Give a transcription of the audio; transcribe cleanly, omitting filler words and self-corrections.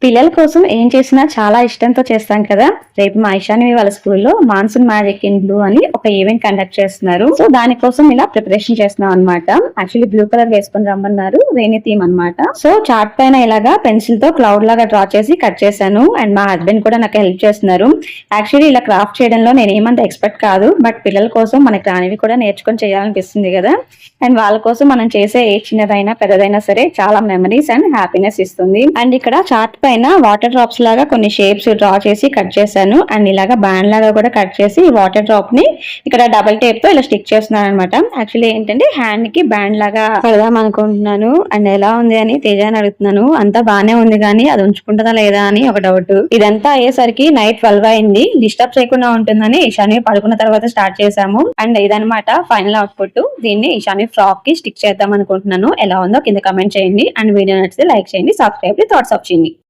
పిల్లల కోసం ఏం చేసినా చాలా ఇష్టంతో చేస్తాం కదా. రేపు మా ఇషాని వాళ్ళ స్కూల్లో మాన్సూన్ మ్యాజిక్ ఇన్ బ్లూ అని ఒక ఈవెంట్ కండక్ట్ చేస్తున్నారు. సో దానికోసం ఇలా ప్రిపరేషన్ చేస్తున్నాం అనమాట. యాక్చువల్లీ బ్లూ కలర్ వేసుకొని రమ్మన్నారు, రేణి థీమ్ అనమాట. సో చార్ట్ పైన ఇలాగా పెన్సిల్ తో క్లౌడ్ లాగా డ్రా చేసి కట్ చేశాను. అండ్ మా హస్బెండ్ కూడా నాకు హెల్ప్ చేస్తున్నారు. యాక్చువల్లీ ఇలా క్రాఫ్ట్ చేయడంలో నేను ఏమంత ఎక్స్పర్ట్ కాదు, బట్ పిల్లల కోసం మనకి రానివి కూడా నేర్చుకొని చేయాలనిపిస్తుంది కదా. అండ్ వాళ్ళ కోసం మనం చేసే ఏ చిన్నదైనా పెద్దదైనా సరే చాలా మెమరీస్ అండ్ హ్యాపీనెస్ ఇస్తుంది. అండ్ ఇక్కడ చార్ట్ పైన వాటర్ డ్రాప్స్ లాగా కొన్ని షేప్స్ డ్రా చేసి కట్ చేశాను. అండ్ ఇలాగా బ్యాండ్ లాగా కూడా కట్ చేసి వాటర్ డ్రాప్ ని ఇక్కడ డబల్ టేప్ తో ఇలా స్టిక్ చేస్తున్నాను అనమాట. యాక్చువల్లీ ఏంటంటే హ్యాండ్ కి బ్యాండ్ లాగా పెడదాం అనుకుంటున్నాను. అండ్ ఎలా ఉంది అని తేజాని అడుగుతున్నాను. అంతా బానే ఉంది కానీ అది ఉంచుకుంటుందా లేదా అని ఒక డౌట్. ఇదంతా అయ్యేసరికి నైట్ 12 అయింది. డిస్టర్బ్ చేయకుండా ఉంటుందని ఈశాని పడుకున్న తర్వాత స్టార్ట్ చేసాము. అండ్ ఇదనమాట ఫైనల్ అవుట్పుట్. దీన్ని ఈశాని ఫ్రాక్ కి స్టిక్ చేద్దాం అనుకుంటున్నాను. ఎలా ఉందో కింద కమెంట్ చేయండి. అండ్ వీడియో నచ్చితే లైక్ చేయండి, సబ్స్క్రైబ్ థాట్స్ ఆఫ్ చేయండి.